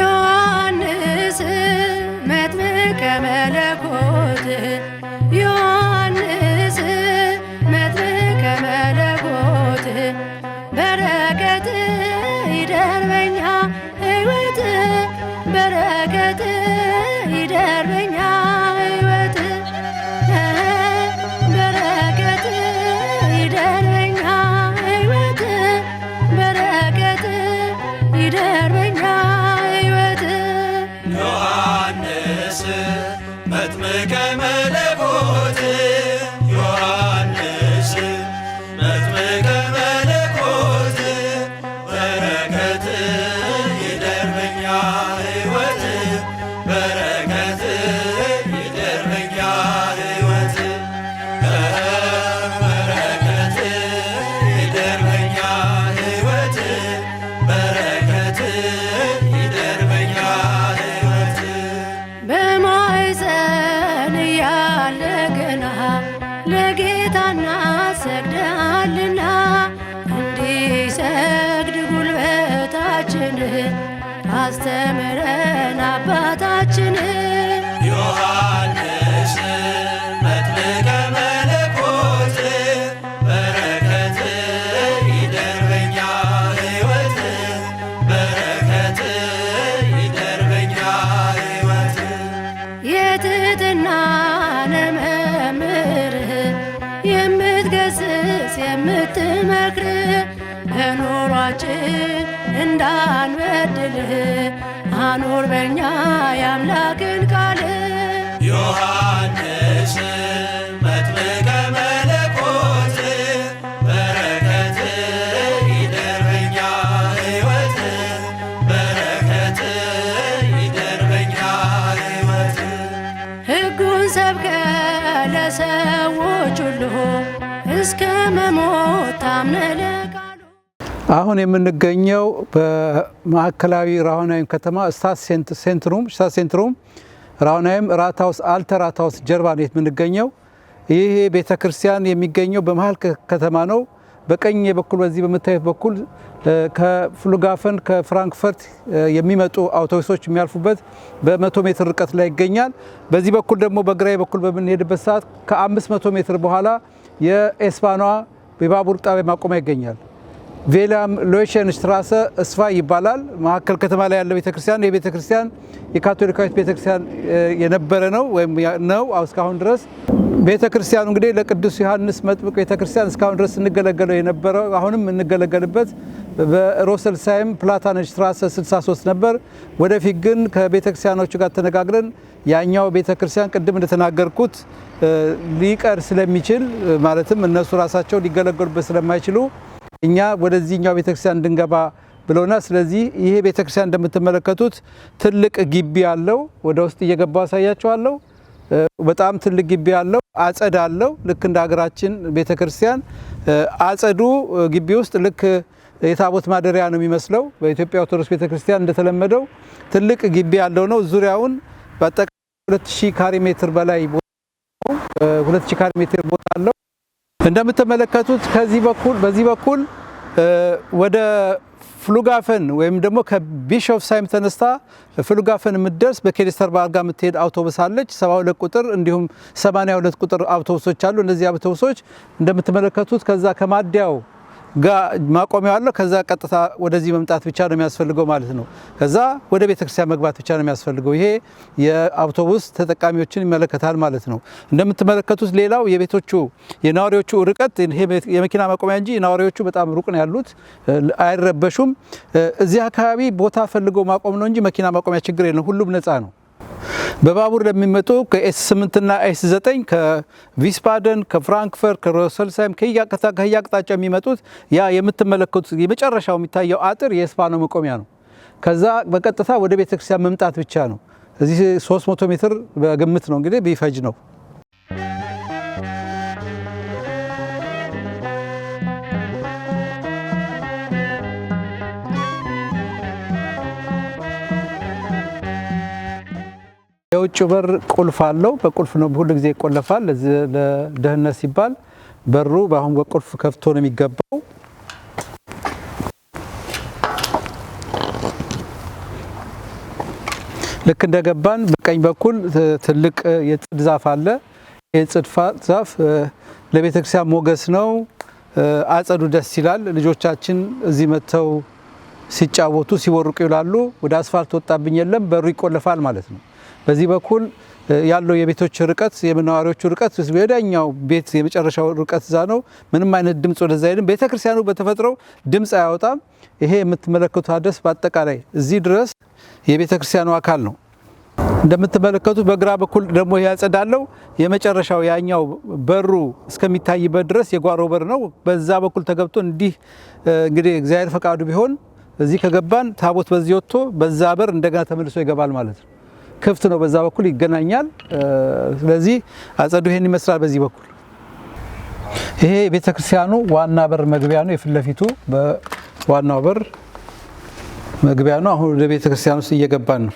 ዮሐንስ መጥምቀ መለኮት ዮሐንስ መጥምቀ መለኮት በረከት ይደር በኛ ሕይወት በረከት ይደር በኛ ሕይወት በረከት ይደር በኛ ሕይወት በረከት ይደር በኛ ዮሐንስ መጥምቀ መለኮት ዮሐንስ መጥምቀ መለኮት በረከት ይደር በኛ ሕይወት በረከት ይደር በኛ ሕይወት በረከት ይደር በኛ ሕይወት በረከት ይደር በኛ በማኅፀን ያለ ገና ለጌታ እናሰግዳልና እንዲሰግድ ጉልበታችን አስተምረን አባታችን ዮሐንስ መጥምቀ መለኮት በረከት ይደር በኛ ሕይወት በረከት ይደር በኛ ሕይወት የትሕትና መምህር የምትገስጽ የምትመክር በኑሯችን እንዳንበድል አኑር በኛ የአምላክን ቃል ዮሐንስ መጥምቀ መለኮት በረከት ይደር በኛ ሕይወት በረከት ይደር በኛ ሕይወት ሕጉን ሰብከ ለሰዎች ሁሉ እስከ መሞት ታምነህ ለቃሉ። አሁን የምንገኘው በማዕከላዊ ራሆናይም ከተማ ስታስ ሴንትሩም ራሆናይም ራታውስ አልተ ራታውስ ጀርባ ነው የምንገኘው። ይህ ቤተክርስቲያን የሚገኘው በመሃል ከተማ ነው። በቀኝ በኩል በዚህ በምታዩት በኩል ከፍሉጋፈን ከፍራንክፈርት የሚመጡ አውቶቡሶች የሚያልፉበት በ100 ሜትር ርቀት ላይ ይገኛል። በዚህ በኩል ደግሞ በግራይ በኩል በምንሄድበት ሰዓት ከ500 ሜትር በኋላ የኤስፓኗ የባቡር ጣቢያ ማቆሚያ ይገኛል። ቬላም ሎይሸን ስትራሰ እስፋ ይባላል። ማዕከል ከተማ ላይ ያለው ቤተክርስቲያን የቤተክርስቲያን የካቶሊካዊት ቤተክርስቲያን የነበረ ነው ወይም ነው እስካሁን ድረስ። ቤተክርስቲያኑ እንግዲህ ለቅዱስ ዮሐንስ መጥምቅ ቤተክርስቲያን እስካሁን ድረስ እንገለገለው የነበረው አሁንም እንገለገልበት በሮሰልሳይም ፕላታነሽ ስትራሰ 63 ነበር። ወደፊት ግን ከቤተክርስቲያኖቹ ጋር ተነጋግረን ያኛው ቤተክርስቲያን ቅድም እንደተናገርኩት ሊቀር ስለሚችል ማለትም እነሱ ራሳቸው ሊገለገሉበት ስለማይችሉ እኛ ወደዚህኛው ቤተክርስቲያን እንድንገባ ብለውና ስለዚህ ይሄ ቤተክርስቲያን እንደምትመለከቱት ትልቅ ግቢ አለው። ወደ ውስጥ እየገባው አሳያችኋለሁ። በጣም ትልቅ ግቢ አለው። አጸድ አለው። ልክ እንደ ሀገራችን ቤተክርስቲያን አጸዱ ግቢ ውስጥ ልክ የታቦት ማደሪያ ነው የሚመስለው። በኢትዮጵያ ኦርቶዶክስ ቤተክርስቲያን እንደተለመደው ትልቅ ግቢ ያለው ነው። ዙሪያውን በአጠቃላይ 2000 ካሬ ሜትር በላይ ቦታ 2000 ካሬ ሜትር ቦታ አለው። እንደምትመለከቱት ከዚህ በኩል በዚህ በኩል ወደ ፍሉጋፈን ወይም ደግሞ ከቢሾፍስሃይም ተነስታ ፍሉጋፈን የምትደርስ በኬሊስተርባርግ ጋር የምትሄድ አውቶቡስ አለች። 72 ቁጥር እንዲሁም 82 ቁጥር አውቶቡሶች አሉ። እነዚህ አውቶቡሶች እንደምትመለከቱት ከዛ ከማዲያው ጋር ማቆሚያው አለው። ከዛ ቀጥታ ወደዚህ መምጣት ብቻ ነው የሚያስፈልገው ማለት ነው። ከዛ ወደ ቤተክርስቲያን መግባት ብቻ ነው የሚያስፈልገው። ይሄ የአውቶቡስ ተጠቃሚዎችን ይመለከታል ማለት ነው። እንደምትመለከቱት ሌላው የቤቶቹ የነዋሪዎቹ ርቀት ይሄ የመኪና ማቆሚያ እንጂ ነዋሪዎቹ በጣም ሩቅ ነው ያሉት፣ አይረበሹም። እዚህ አካባቢ ቦታ ፈልጎ ማቆም ነው እንጂ መኪና ማቆሚያ ችግር የለም፣ ሁሉም ነፃ ነው። በባቡር ለሚመጡ ከኤስ8 እና ኤስ9 ከቪስባደን ከፍራንክፈርት ከሮሰልሳይም ከያቅጣጫው የሚመጡት ያ የምትመለከቱት የመጨረሻው የሚታየው አጥር የኤስፓኖ መቆሚያ ነው። ከዛ በቀጥታ ወደ ቤተክርስቲያን መምጣት ብቻ ነው። እዚህ 300 ሜትር በግምት ነው እንግዲህ ቢፈጅ ነው። የውጭ በር ቁልፍ አለው። በቁልፍ ነው ሁሉ ጊዜ ይቆለፋል። ለደህንነት ሲባል በሩ በአሁን በቁልፍ ከፍቶ ነው የሚገባው። ልክ እንደገባን በቀኝ በኩል ትልቅ የጽድ ዛፍ አለ። የጽድ ዛፍ ለቤተክርስቲያን ሞገስ ነው። አጸዱ ደስ ይላል። ልጆቻችን እዚህ መጥተው ሲጫወቱ ሲወርቁ ይውላሉ። ወደ አስፋልት ወጣብኝ የለም፣ በሩ ይቆለፋል ማለት ነው። በዚህ በኩል ያለው የቤቶች ርቀት የመናኸሪያዎቹ ርቀት ወደኛው ቤት የመጨረሻው ርቀት እዛ ነው። ምንም አይነት ድምጽ ወደዛ አይልም። ቤተክርስቲያኑ በተፈጥሮ ድምጽ አያወጣም። ይሄ የምትመለከቱት አደስ በአጠቃላይ እዚህ ድረስ የቤተክርስቲያኑ አካል ነው። እንደምትመለከቱት በግራ በኩል ደግሞ ያጸዳለው የመጨረሻው ያኛው በሩ እስከሚታይበት ድረስ የጓሮ በር ነው። በዛ በኩል ተገብቶ እንዲህ እንግዲህ እግዚአብሔር ፈቃዱ ቢሆን እዚህ ከገባን ታቦት በዚህ ወጥቶ በዛ በር እንደገና ተመልሶ ይገባል ማለት ነው። ክፍት ነው፣ በዛ በኩል ይገናኛል። ስለዚህ አጸዱ ይሄን ይመስላል። በዚህ በኩል ይሄ ቤተክርስቲያኑ ዋና በር መግቢያ ነው። የፊት ለፊቱ በዋናው በር መግቢያ ነው። አሁን ወደ ቤተክርስቲያኑ ውስጥ እየገባን ነው።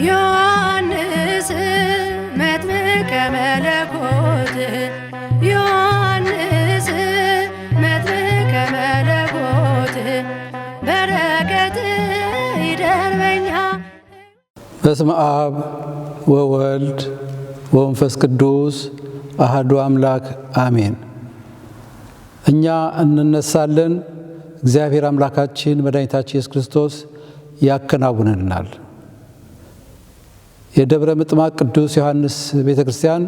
ዮሐንስ መጥምቀ መለኮት ዮሐንስ መጥምቀ መለኮት በረከት ይደር በኛ። በስመ አብ ወወልድ ወመንፈስ ቅዱስ አሐዱ አምላክ አሜን። እኛ እንነሳለን፣ እግዚአብሔር አምላካችን መድኃኒታችን ኢየሱስ ክርስቶስ ያከናውንልናል። የደብረ ምጥማቅ ቅዱስ ዮሐንስ ቤተክርስቲያን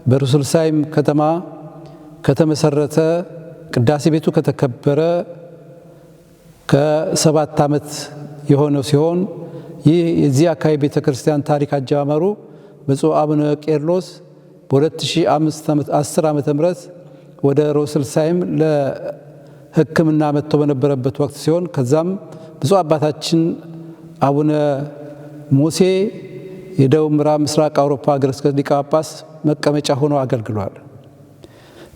በሩስልሳይም ከተማ ከተመሰረተ ቅዳሴ ቤቱ ከተከበረ ከ7 ዓመት የሆነው ሲሆን ይህ የዚህ አካባቢ ቤተክርስቲያን ታሪክ አጀማመሩ ብፁዕ አቡነ ቄርሎስ በ2010 ዓመተ ምህረት ወደ ሩስልሳይም ለሕክምና መጥቶ በነበረበት ወቅት ሲሆን ከዛም ብፁዕ አባታችን አቡነ ሙሴ የደቡብ ምዕራብ ምስራቅ አውሮፓ ሀገረ ስብከት ሊቀ ጳጳስ መቀመጫ ሆኖ አገልግሏል።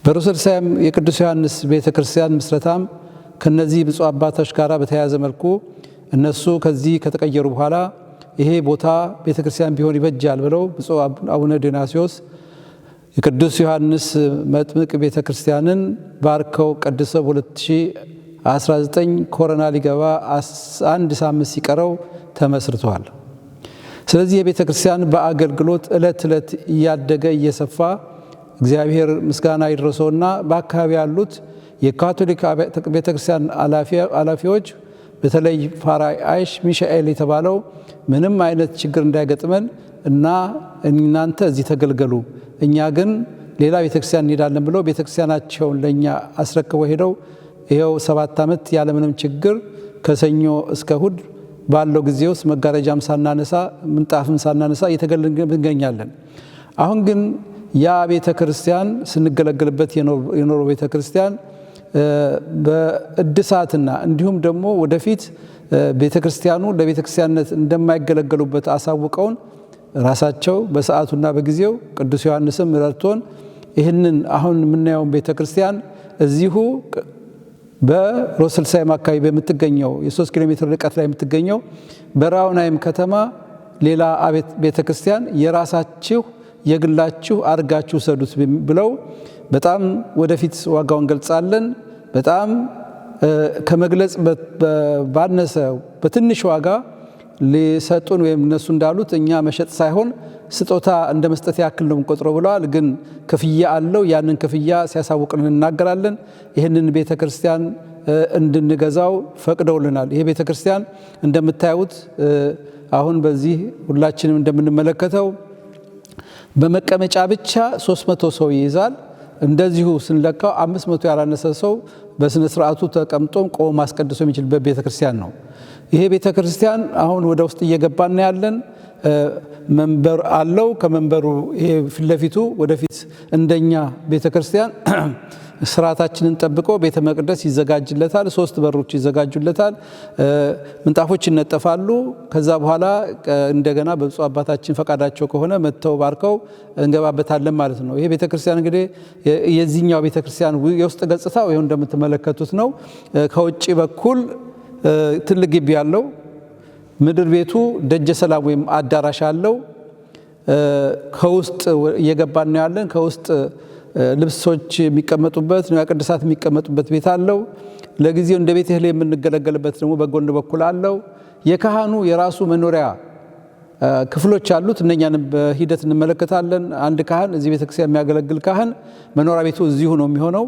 በሩስልሳይም የቅዱስ ዮሐንስ ቤተክርስቲያን ምስረታም ከነዚህ ብፁዕ አባቶች ጋር በተያያዘ መልኩ እነሱ ከዚህ ከተቀየሩ በኋላ ይሄ ቦታ ቤተክርስቲያን ቢሆን ይበጃል ብለው ብፁዕ አቡነ ዲዮናስዮስ የቅዱስ ዮሐንስ መጥምቅ ቤተክርስቲያንን ባርከው ቀድሰው በ2019 ኮሮና ሊገባ 1 ሳምንት ሲቀረው ተመስርቷል። ስለዚህ የቤተ ክርስቲያን በአገልግሎት ዕለት ዕለት እያደገ እየሰፋ እግዚአብሔር ምስጋና ይድረሰውና በአካባቢ ያሉት የካቶሊክ ቤተ ክርስቲያን ኃላፊዎች በተለይ ፋራይ አይሽ ሚሻኤል የተባለው ምንም አይነት ችግር እንዳይገጥመን እና እናንተ እዚህ ተገልገሉ፣ እኛ ግን ሌላ ቤተ ክርስቲያን እንሄዳለን ብለው ቤተ ክርስቲያናቸውን ለእኛ አስረክበው ሄደው ይኸው 7 ዓመት ያለምንም ችግር ከሰኞ እስከ እሁድ ባለው ጊዜ ውስጥ መጋረጃም ሳናነሳ ምንጣፍም ሳናነሳ እየተገለገልን እንገኛለን። አሁን ግን ያ ቤተ ክርስቲያን ስንገለገልበት የኖረው ቤተ ክርስቲያን በእድሳትና እንዲሁም ደግሞ ወደፊት ቤተ ክርስቲያኑ ለቤተ ክርስቲያንነት እንደማይገለገሉበት አሳውቀውን ራሳቸው በሰዓቱና በጊዜው ቅዱስ ዮሐንስም ረድቶን ይህንን አሁን የምናየውን ቤተ ክርስቲያን እዚሁ በሩስልሳይም አካባቢ በምትገኘው የ3 ኪሎ ሜትር ርቀት ላይ የምትገኘው በራውናይም ከተማ ሌላ ቤተ ክርስቲያን የራሳችሁ የግላችሁ አድርጋችሁ ሰዱት ብለው በጣም ወደፊት ዋጋውን ገልጻለን። በጣም ከመግለጽ ባነሰ በትንሽ ዋጋ ሊሰጡን ወይም እነሱ እንዳሉት እኛ መሸጥ ሳይሆን ስጦታ እንደ መስጠት ያክል ነው የምንቆጥረው ብለዋል። ግን ክፍያ አለው። ያንን ክፍያ ሲያሳውቅን እናገራለን። ይህንን ቤተ ክርስቲያን እንድንገዛው ፈቅደውልናል። ይሄ ቤተ ክርስቲያን እንደምታዩት አሁን በዚህ ሁላችንም እንደምንመለከተው በመቀመጫ ብቻ 300 ሰው ይይዛል። እንደዚሁ ስንለካው 500 ያላነሰ ሰው በስነ ስርዓቱ ተቀምጦም ቆሞ ማስቀደስ የሚችልበት ቤተ ክርስቲያን ነው። ይሄ ቤተ ክርስቲያን አሁን ወደ ውስጥ እየገባን ያለን መንበር አለው። ከመንበሩ ይሄ ፊት ለፊቱ ወደፊት እንደኛ ቤተ ክርስቲያን ስርዓታችንን ጠብቆ ቤተ መቅደስ ይዘጋጅለታል። 3 በሮች ይዘጋጁለታል። ምንጣፎች ይነጠፋሉ። ከዛ በኋላ እንደገና በብፁዕ አባታችን ፈቃዳቸው ከሆነ መጥተው ባርከው እንገባበታለን ማለት ነው። ይሄ ቤተክርስቲያን እንግዲህ የዚህኛው ቤተክርስቲያን የውስጥ ገጽታው ይሄው እንደምትመለከቱት ነው። ከውጭ በኩል ትልቅ ግቢ ያለው ምድር ቤቱ ደጀ ሰላም ወይም አዳራሽ አለው። ከውስጥ እየገባን ነው ያለን። ከውስጥ ልብሶች የሚቀመጡበት ንዋየ ቅድሳት የሚቀመጡበት ቤት አለው። ለጊዜው እንደ ቤተ እህል የምንገለገልበት ደግሞ በጎን በኩል አለው። የካህኑ የራሱ መኖሪያ ክፍሎች አሉት። እነኛንም በሂደት እንመለከታለን። አንድ ካህን እዚህ ቤተክርስቲያን የሚያገለግል ካህን መኖሪያ ቤቱ እዚሁ ነው የሚሆነው።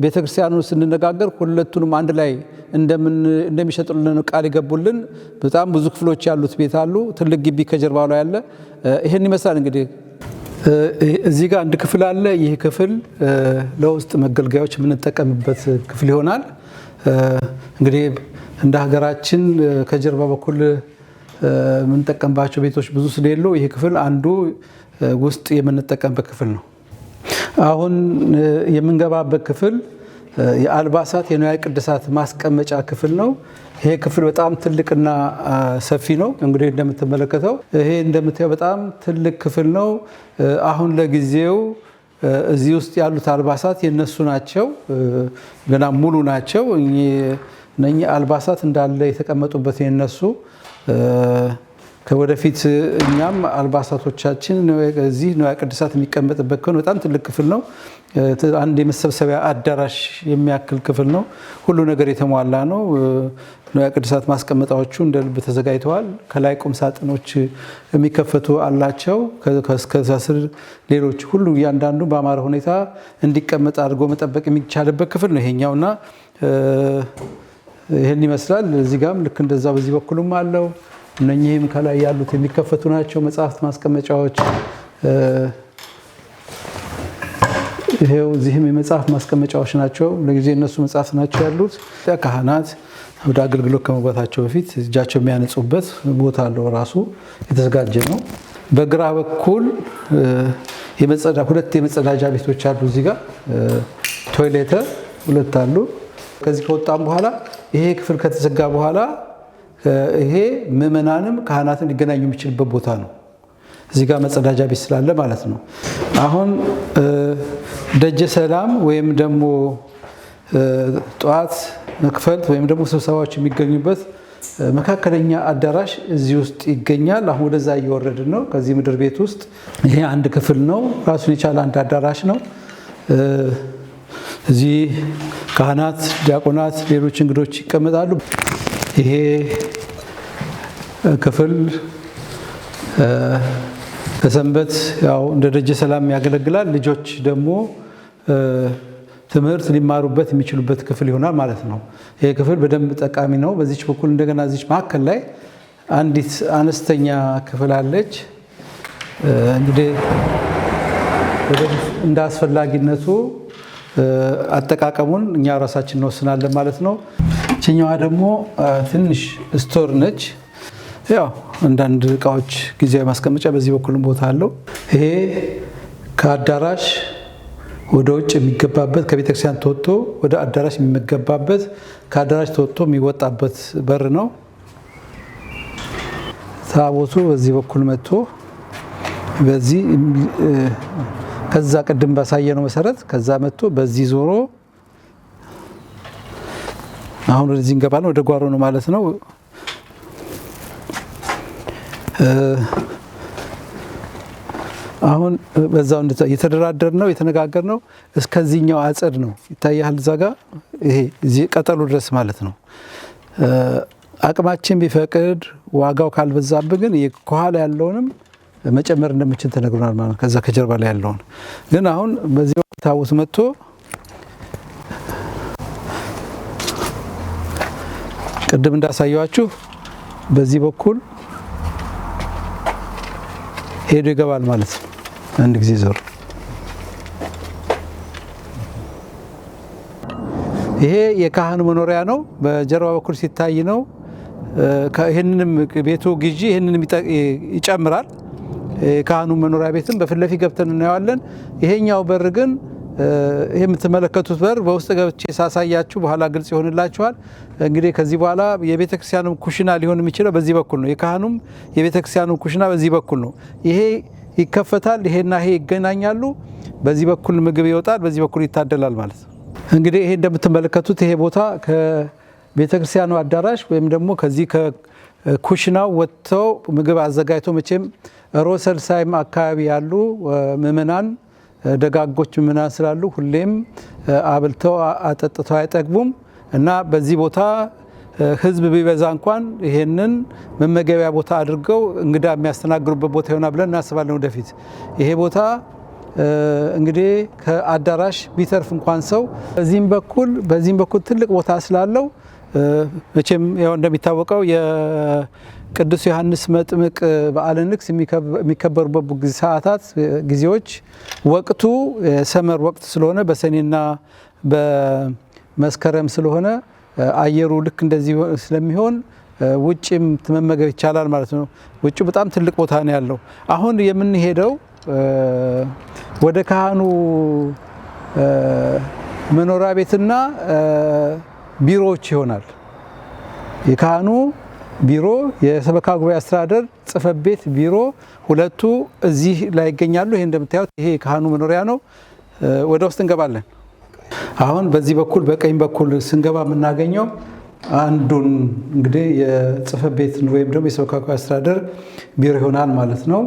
ቤተክርስቲያኑ ስንነጋገር ሁለቱንም አንድ ላይ እንደሚሸጡልን ቃል ይገቡልን። በጣም ብዙ ክፍሎች ያሉት ቤት አሉ። ትልቅ ግቢ ከጀርባው ላይ ያለ ይሄን ይመስላል። እንግዲህ እዚህ ጋር አንድ ክፍል አለ። ይህ ክፍል ለውስጥ መገልገያዎች የምንጠቀምበት ክፍል ይሆናል። እንግዲህ እንደ ሀገራችን ከጀርባ በኩል የምንጠቀምባቸው ቤቶች ብዙ ስለሌሉ ይህ ክፍል አንዱ ውስጥ የምንጠቀምበት ክፍል ነው። አሁን የምንገባበት ክፍል የአልባሳት የንዋየ ቅድሳት ማስቀመጫ ክፍል ነው። ይሄ ክፍል በጣም ትልቅና ሰፊ ነው። እንግዲህ እንደምትመለከተው ይሄ እንደምታየው በጣም ትልቅ ክፍል ነው። አሁን ለጊዜው እዚህ ውስጥ ያሉት አልባሳት የነሱ ናቸው፣ ገና ሙሉ ናቸው። እነኚህ አልባሳት እንዳለ የተቀመጡበት የነሱ ከወደፊት እኛም አልባሳቶቻችን እዚህ ንዋየ ቅድሳት የሚቀመጥበት ከሆነ በጣም ትልቅ ክፍል ነው። አንድ የመሰብሰቢያ አዳራሽ የሚያክል ክፍል ነው። ሁሉ ነገር የተሟላ ነው። ንዋየ ቅድሳት ማስቀመጫዎቹ እንደ ልብ ተዘጋጅተዋል። ከላይ ቁም ሳጥኖች የሚከፈቱ አላቸው። ከዛ ስር ሌሎች ሁሉ እያንዳንዱ በአማረ ሁኔታ እንዲቀመጥ አድርጎ መጠበቅ የሚቻልበት ክፍል ነው ይሄኛውና ይህን ይመስላል። እዚህ ጋርም ልክ እንደዛ በዚህ በኩልም አለው። እነኚህም ከላይ ያሉት የሚከፈቱ ናቸው። መጽሐፍት ማስቀመጫዎች ይሄው እዚህም የመጽሐፍ ማስቀመጫዎች ናቸው። ለጊዜ እነሱ መጽሐፍት ናቸው ያሉት። ካህናት ወደ አገልግሎት ከመግባታቸው በፊት እጃቸው የሚያነጹበት ቦታ አለው፣ ራሱ የተዘጋጀ ነው። በግራ በኩል ሁለት የመጸዳጃ ቤቶች አሉ። እዚህ ጋር ቶይሌት 2 አሉ። ከዚህ ከወጣም በኋላ ይሄ ክፍል ከተዘጋ በኋላ ይሄ ምዕመናንም ካህናትን ሊገናኙ የሚችልበት ቦታ ነው። እዚህ ጋር መጸዳጃ ቤት ስላለ ማለት ነው። አሁን ደጀ ሰላም ወይም ደግሞ ጠዋት መክፈልት ወይም ደግሞ ስብሰባዎች የሚገኙበት መካከለኛ አዳራሽ እዚህ ውስጥ ይገኛል። አሁን ወደዛ እየወረድን ነው። ከዚህ ምድር ቤት ውስጥ ይሄ አንድ ክፍል ነው። ራሱን የቻለ አንድ አዳራሽ ነው። እዚህ ካህናት፣ ዲያቆናት፣ ሌሎች እንግዶች ይቀመጣሉ። ይሄ ክፍል ከሰንበት ያው እንደ ደጀ ሰላም ያገለግላል። ልጆች ደግሞ ትምህርት ሊማሩበት የሚችሉበት ክፍል ይሆናል ማለት ነው። ይሄ ክፍል በደንብ ጠቃሚ ነው። በዚች በኩል እንደገና እዚች መካከል ላይ አንዲት አነስተኛ ክፍል አለች። እንግዲህ እንደ አስፈላጊነቱ አጠቃቀሙን እኛ ራሳችን እንወስናለን ማለት ነው። እችኛዋ ደግሞ ትንሽ ስቶር ነች። ያው አንዳንድ እቃዎች ጊዜያዊ ማስቀመጫ በዚህ በኩልም ቦታ አለው። ይሄ ከአዳራሽ ወደ ውጭ የሚገባበት ከቤተክርስቲያን ተወጥቶ ወደ አዳራሽ የሚገባበት ከአዳራሽ ተወጥቶ የሚወጣበት በር ነው። ታቦቱ በዚህ በኩል መጥቶ በዚህ ከዛ ቅድም ባሳየነው መሰረት ከዛ መጥቶ በዚህ ዞሮ አሁን ወደዚህ እንገባለን። ወደ ጓሮ ነው ማለት ነው። አሁን በዛው እየተደራደር ነው የተነጋገር ነው። እስከዚህኛው አጸድ ነው ይታያል። እዛ ጋር ይሄ እዚህ ቀጠሉ ድረስ ማለት ነው። አቅማችን ቢፈቅድ ዋጋው ካልበዛብን ግን ከኋላ ያለውንም መጨመር እንደምችል ተነግሮናል ማለት ነው። ከዛ ከጀርባ ላይ ያለውን ግን አሁን በዚህ ወቅት ታቦት መጥቶ ቅድም እንዳሳየዋችሁ በዚህ በኩል ሄዶ ይገባል ማለት ነው። አንድ ጊዜ ዞር። ይሄ የካህኑ መኖሪያ ነው። በጀርባ በኩል ሲታይ ነው። ይህንንም ቤቱ ግዢ ይህንንም ይጨምራል። የካህኑ መኖሪያ ቤትም በፊት ለፊት ገብተን እናየዋለን። ይሄኛው በር ግን ይሄ የምትመለከቱት በር በውስጥ ገብቼ ሳሳያችሁ በኋላ ግልጽ ይሆንላችኋል። እንግዲህ ከዚህ በኋላ የቤተ ክርስቲያኑ ኩሽና ሊሆን የሚችለው በዚህ በኩል ነው። የካህኑም የቤተ ክርስቲያኑ ኩሽና በዚህ በኩል ነው። ይሄ ይከፈታል፣ ይሄና ይሄ ይገናኛሉ። በዚህ በኩል ምግብ ይወጣል፣ በዚህ በኩል ይታደላል ማለት ነው። እንግዲህ ይሄ እንደምትመለከቱት ይሄ ቦታ ከቤተ ክርስቲያኑ አዳራሽ ወይም ደግሞ ከዚህ ከኩሽናው ወጥተው ምግብ አዘጋጅቶ መቼም ሮሰልሳይም አካባቢ ያሉ ምእመናን ደጋጎች ምእመናን ስላሉ ሁሌም አብልተው አጠጥተው አይጠግቡም እና በዚህ ቦታ ህዝብ ቢበዛ እንኳን ይሄንን መመገቢያ ቦታ አድርገው እንግዳ የሚያስተናግሩበት ቦታ ይሆናል ብለን እናስባለን ወደፊት። ይሄ ቦታ እንግዲህ ከአዳራሽ ቢተርፍ እንኳን ሰው በዚህም በኩል ትልቅ ቦታ ስላለው መቼም ያው እንደሚታወቀው የቅዱስ ዮሐንስ መጥምቅ በዓለ ንግስ የሚከበሩበት ጊዜዎች ወቅቱ የሰመር ወቅት ስለሆነ በሰኔና በመስከረም ስለሆነ አየሩ ልክ እንደዚህ ስለሚሆን ውጭም መመገብ ይቻላል ማለት ነው። ውጭው በጣም ትልቅ ቦታ ነው ያለው። አሁን የምንሄደው ወደ ካህኑ መኖሪያ ቤትና ቢሮዎች ይሆናል። የካህኑ ቢሮ፣ የሰበካ ጉባኤ አስተዳደር ጽሕፈት ቤት ቢሮ ሁለቱ እዚህ ላይ ይገኛሉ። ይሄ እንደምታዩት ይሄ የካህኑ መኖሪያ ነው። ወደ ውስጥ እንገባለን። አሁን በዚህ በኩል በቀኝ በኩል ስንገባ የምናገኘው አንዱን እንግዲህ የጽሕፈት ቤት ወይም ደግሞ የሰበካ ጉባኤ አስተዳደር ቢሮ ይሆናል ማለት ነው።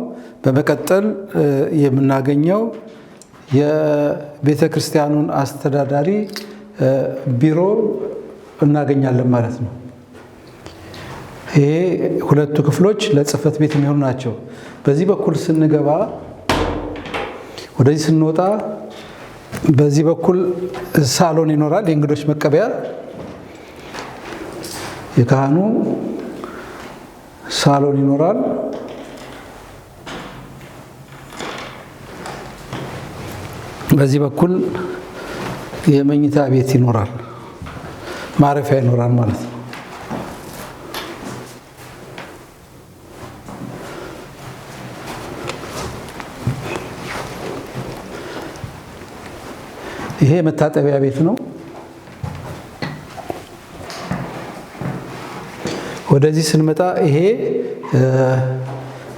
በመቀጠል የምናገኘው የቤተ ክርስቲያኑን አስተዳዳሪ ቢሮ እናገኛለን ማለት ነው። ይሄ ሁለቱ ክፍሎች ለጽሕፈት ቤት የሚሆኑ ናቸው። በዚህ በኩል ስንገባ ወደዚህ ስንወጣ በዚህ በኩል ሳሎን ይኖራል፣ የእንግዶች መቀበያ። የካህኑ ሳሎን ይኖራል። በዚህ በኩል የመኝታ ቤት ይኖራል፣ ማረፊያ ይኖራል ማለት ነው። ይሄ መታጠቢያ ቤት ነው። ወደዚህ ስንመጣ ይሄ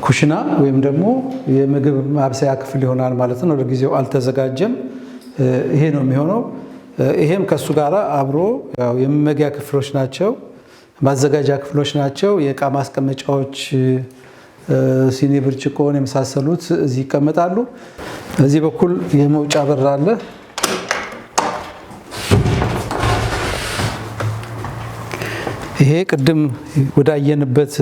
ኩሽና ወይም ደግሞ የምግብ ማብሰያ ክፍል ይሆናል ማለት ነው። ለጊዜው አልተዘጋጀም። ይሄ ነው የሚሆነው። ይሄም ከሱ ጋር አብሮ ያው የመመገቢያ ክፍሎች ናቸው፣ ማዘጋጃ ክፍሎች ናቸው። የእቃ ማስቀመጫዎች፣ ሲኒ፣ ብርጭቆን የመሳሰሉት እዚህ ይቀመጣሉ። በዚህ በኩል የመውጫ በር አለ። ይሄ ቅድም ወዳየንበት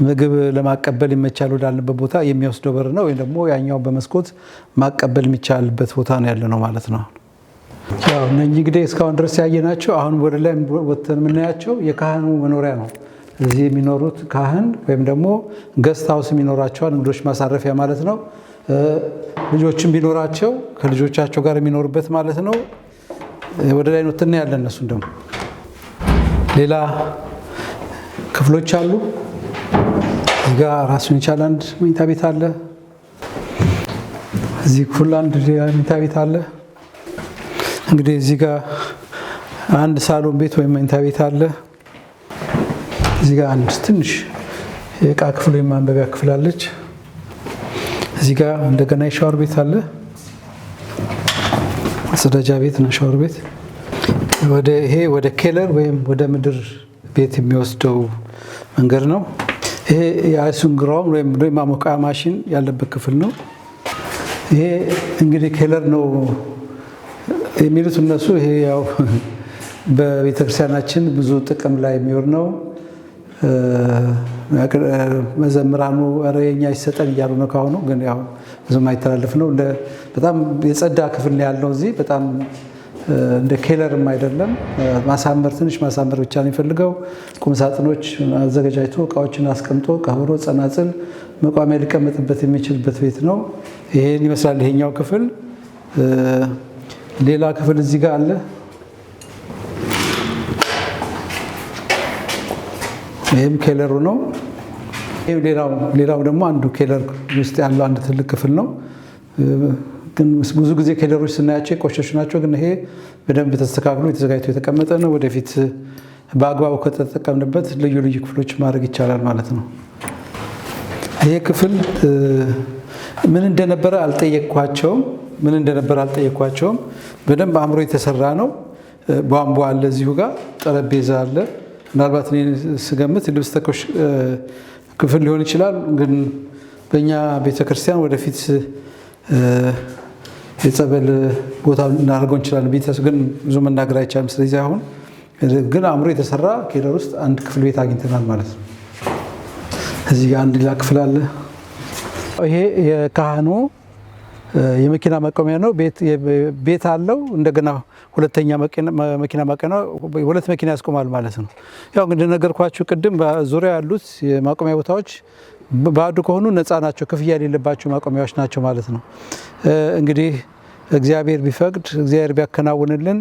ምግብ ለማቀበል ይመቻል ወዳልንበት ቦታ የሚወስደው በር ነው። ወይም ደግሞ ያኛው በመስኮት ማቀበል የሚቻልበት ቦታ ነው ያለ ነው ማለት ነው። ያው እነኚህ እንግዲህ እስካሁን ድረስ ያየናቸው አሁን ወደ ላይ ወጥተን የምናያቸው የካህኑ መኖሪያ ነው። እዚህ የሚኖሩት ካህን ወይም ደግሞ ገስት ሃውስ የሚኖራቸዋል፣ እንግዶች ማሳረፊያ ማለት ነው። ልጆችም ቢኖራቸው ከልጆቻቸው ጋር የሚኖሩበት ማለት ነው። ወደ ላይ ወጥተን ያለን እነሱን ደግሞ ሌላ ክፍሎች አሉ። እዚህ ጋር ራሱን የቻለ አንድ መኝታ ቤት አለ። እዚህ ክፍል አንድ መኝታ ቤት አለ። እንግዲህ እዚህ ጋር አንድ ሳሎን ቤት ወይም መኝታ ቤት አለ። እዚህ ጋር አንድ ትንሽ የእቃ ክፍል ወይም ማንበቢያ ክፍል አለች። እዚህ ጋር እንደገና የሻወር ቤት አለ። መጸዳጃ ቤት እና ሻወር ቤት። ይሄ ወደ ኬለር ወይም ወደ ምድር ቤት የሚወስደው መንገድ ነው። ይሄ የአይሱን ግራውንድ ወይም ማሞቂያ ማሽን ያለበት ክፍል ነው። ይሄ እንግዲህ ኬለር ነው የሚሉት እነሱ። ይሄ ያው በቤተክርስቲያናችን ብዙ ጥቅም ላይ የሚውል ነው። መዘምራኑ ኧረ የኛ ይሰጠን እያሉ ነው። ካሁኑ ግን ያው ብዙም አይተላለፍ ነው። በጣም የጸዳ ክፍል ነው ያለው እዚህ። በጣም እንደ ኬለርም አይደለም። ማሳመር ትንሽ ማሳመር ብቻ ነው የሚፈልገው። ቁም ሳጥኖች አዘጋጅቶ እቃዎችን አስቀምጦ ከበሮ፣ ጸናጽል፣ መቋሚያ ሊቀመጥበት የሚችልበት ቤት ነው። ይሄን ይመስላል ይሄኛው ክፍል። ሌላ ክፍል እዚህ ጋር አለ። ይህም ኬለሩ ነው። ሌላው ደግሞ አንዱ ኬለር ውስጥ ያለው አንድ ትልቅ ክፍል ነው። ግን ብዙ ጊዜ ኬደሮች ስናያቸው የቆሸሹ ናቸው። ግን ይሄ በደንብ ተስተካክሎ ተዘጋጅቶ የተቀመጠ ነው። ወደፊት በአግባቡ ከተጠቀምንበት ልዩ ልዩ ክፍሎች ማድረግ ይቻላል ማለት ነው። ይሄ ክፍል ምን እንደነበረ አልጠየቅኳቸውም። በደንብ አእምሮ የተሰራ ነው። ቧንቧ አለ፣ እዚሁ ጋር ጠረጴዛ አለ። ምናልባት እኔ ስገምት ልብስ ተኮሽ ክፍል ሊሆን ይችላል። ግን በእኛ ቤተክርስቲያን ወደፊት የጸበል ቦታ እናደርገው እንችላለን። ቤተሰብ ግን ብዙ መናገር አይቻልም። ስለዚህ አሁን ግን አእምሮ የተሰራ ኬደር ውስጥ አንድ ክፍል ቤት አግኝተናል ማለት ነው። እዚህ ጋር አንድ ሌላ ክፍል አለ። ይሄ የካህኑ የመኪና መቆሚያ ነው። ቤት አለው። እንደገና ሁለተኛ መኪና ማቆሚያ፣ ሁለት መኪና ያስቆማል ማለት ነው። ያው እንደነገርኳችሁ ቅድም በዙሪያ ያሉት የማቆሚያ ቦታዎች ባዶ ከሆኑ ነፃ ናቸው፣ ክፍያ የሌለባቸው ማቆሚያዎች ናቸው ማለት ነው። እንግዲህ እግዚአብሔር ቢፈቅድ፣ እግዚአብሔር ቢያከናውንልን፣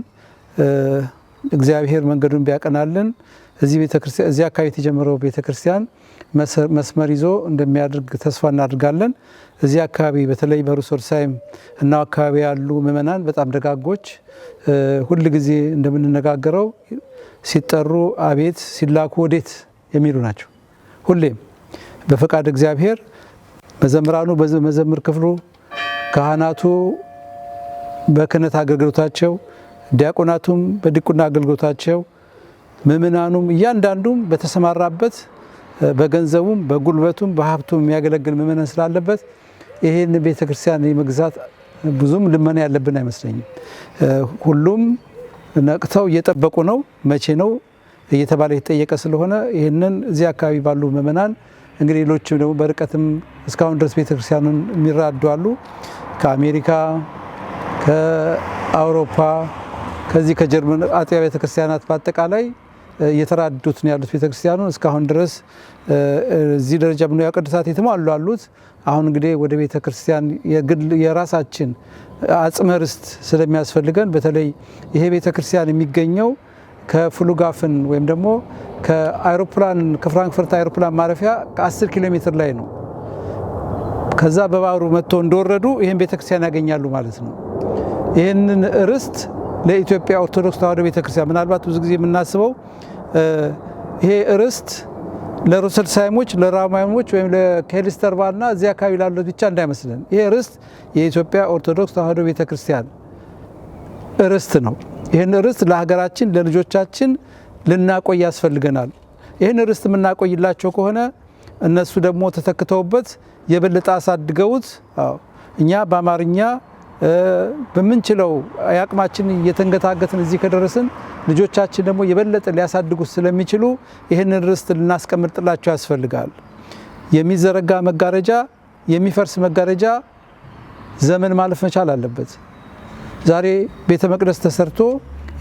እግዚአብሔር መንገዱን ቢያቀናልን እዚህ አካባቢ የተጀመረው ቤተክርስቲያን መስመር ይዞ እንደሚያደርግ ተስፋ እናደርጋለን። እዚህ አካባቢ በተለይ በሩሶርሳይም እና አካባቢ ያሉ ምእመናን በጣም ደጋጎች፣ ሁል ጊዜ እንደምንነጋገረው ሲጠሩ አቤት ሲላኩ ወዴት የሚሉ ናቸው። ሁሌም በፈቃድ እግዚአብሔር መዘምራኑ በመዘምር ክፍሉ፣ ካህናቱ በክህነት አገልግሎታቸው፣ ዲያቆናቱም በዲቁና አገልግሎታቸው፣ ምእመናኑም እያንዳንዱም በተሰማራበት በገንዘቡም በጉልበቱም በሀብቱም የሚያገለግል ምእመናን ስላለበት ይህን ቤተክርስቲያን የመግዛት ብዙም ልመና ያለብን አይመስለኝም። ሁሉም ነቅተው እየጠበቁ ነው። መቼ ነው እየተባለ የተጠየቀ ስለሆነ ይህንን እዚህ አካባቢ ባሉ ምእመናን እንግዲህ ሌሎችም ደግሞ በርቀትም እስካሁን ድረስ ቤተክርስቲያኑን የሚራዱ አሉ። ከአሜሪካ፣ ከአውሮፓ፣ ከዚህ ከጀርመን አጥቢያ ቤተክርስቲያናት በአጠቃላይ እየተራዱት ነው ያሉት ቤተክርስቲያኑን እስካሁን ድረስ እዚህ ደረጃ ብንያው ቅዱሳት የተሟሉ አሉት። አሁን እንግዲህ ወደ ቤተክርስቲያን የራሳችን አጽመ ርስት ስለሚያስፈልገን በተለይ ይሄ ቤተክርስቲያን የሚገኘው ከፍሉጋፍን ወይም ደግሞ ከፍራንክፈርት አይሮፕላን ማረፊያ ከ10 ኪሎ ሜትር ላይ ነው። ከዛ በባህሩ መጥቶ እንደወረዱ ይህን ቤተክርስቲያን ያገኛሉ ማለት ነው። ይህንን ርስት ለኢትዮጵያ ኦርቶዶክስ ተዋሕዶ ቤተክርስቲያን ምናልባት ብዙ ጊዜ የምናስበው ይሄ ርስት ለሩሰልሳይሞች፣ ለራማይሞች ወይም ለኬልስተርባና እዚያ አካባቢ ላሉት ብቻ እንዳይመስለን። ይሄ ርስት የኢትዮጵያ ኦርቶዶክስ ተዋሕዶ ቤተክርስቲያን ርስት ነው። ይህን ርስት ለሀገራችን ለልጆቻችን ልናቆይ ያስፈልገናል። ይህን ርስት የምናቆይላቸው ከሆነ እነሱ ደግሞ ተተክተውበት የበለጠ አሳድገውት እኛ በአማርኛ በምንችለው አቅማችን እየተንገታገትን እዚህ ከደረስን ልጆቻችን ደግሞ የበለጠ ሊያሳድጉት ስለሚችሉ ይህንን ርስት ልናስቀምጥላቸው ያስፈልጋል። የሚዘረጋ መጋረጃ፣ የሚፈርስ መጋረጃ ዘመን ማለፍ መቻል አለበት። ዛሬ ቤተ መቅደስ ተሰርቶ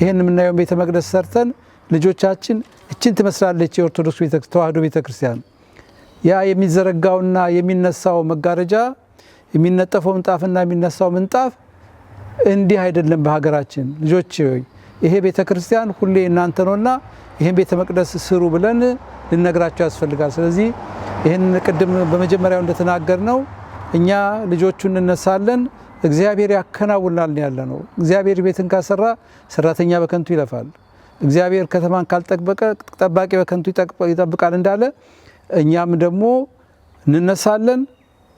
ይህን የምናየውን ቤተ መቅደስ ሰርተን ልጆቻችን እችን ትመስላለች የኦርቶዶክስ ተዋሕዶ ቤተክርስቲያን። ያ የሚዘረጋውና የሚነሳው መጋረጃ፣ የሚነጠፈው ምንጣፍና የሚነሳው ምንጣፍ እንዲህ አይደለም። በሀገራችን ልጆች ሆይ ይሄ ቤተክርስቲያን ሁሌ እናንተ ነውና ይሄን ቤተ መቅደስ ስሩ ብለን ልነግራቸው ያስፈልጋል። ስለዚህ ይህን ቅድም በመጀመሪያው እንደተናገርነው እኛ ልጆቹ እንነሳለን፣ እግዚአብሔር ያከናውናል ያለ ነው። እግዚአብሔር ቤትን ካሰራ ሰራተኛ በከንቱ ይለፋል። እግዚአብሔር ከተማን ካልጠበቀ ጠባቂ በከንቱ ይጠብቃል እንዳለ እኛም ደግሞ እንነሳለን፣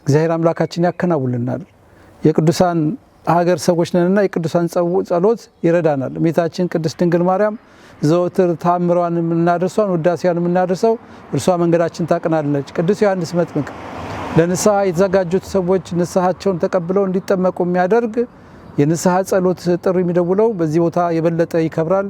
እግዚአብሔር አምላካችን ያከናውልናል። የቅዱሳን ሀገር ሰዎች ነንና የቅዱሳን ጸሎት ይረዳናል። እመቤታችን ቅድስት ድንግል ማርያም ዘወትር ታምሯን የምናደርሷን ውዳሴዋን የምናደርሰው እርሷ መንገዳችን ታቅናለች። ቅዱስ ዮሐንስ መጥምቅ ለንስሐ የተዘጋጁት ሰዎች ንስሐቸውን ተቀብለው እንዲጠመቁ የሚያደርግ የንስሐ ጸሎት ጥሪ የሚደውለው በዚህ ቦታ የበለጠ ይከብራል።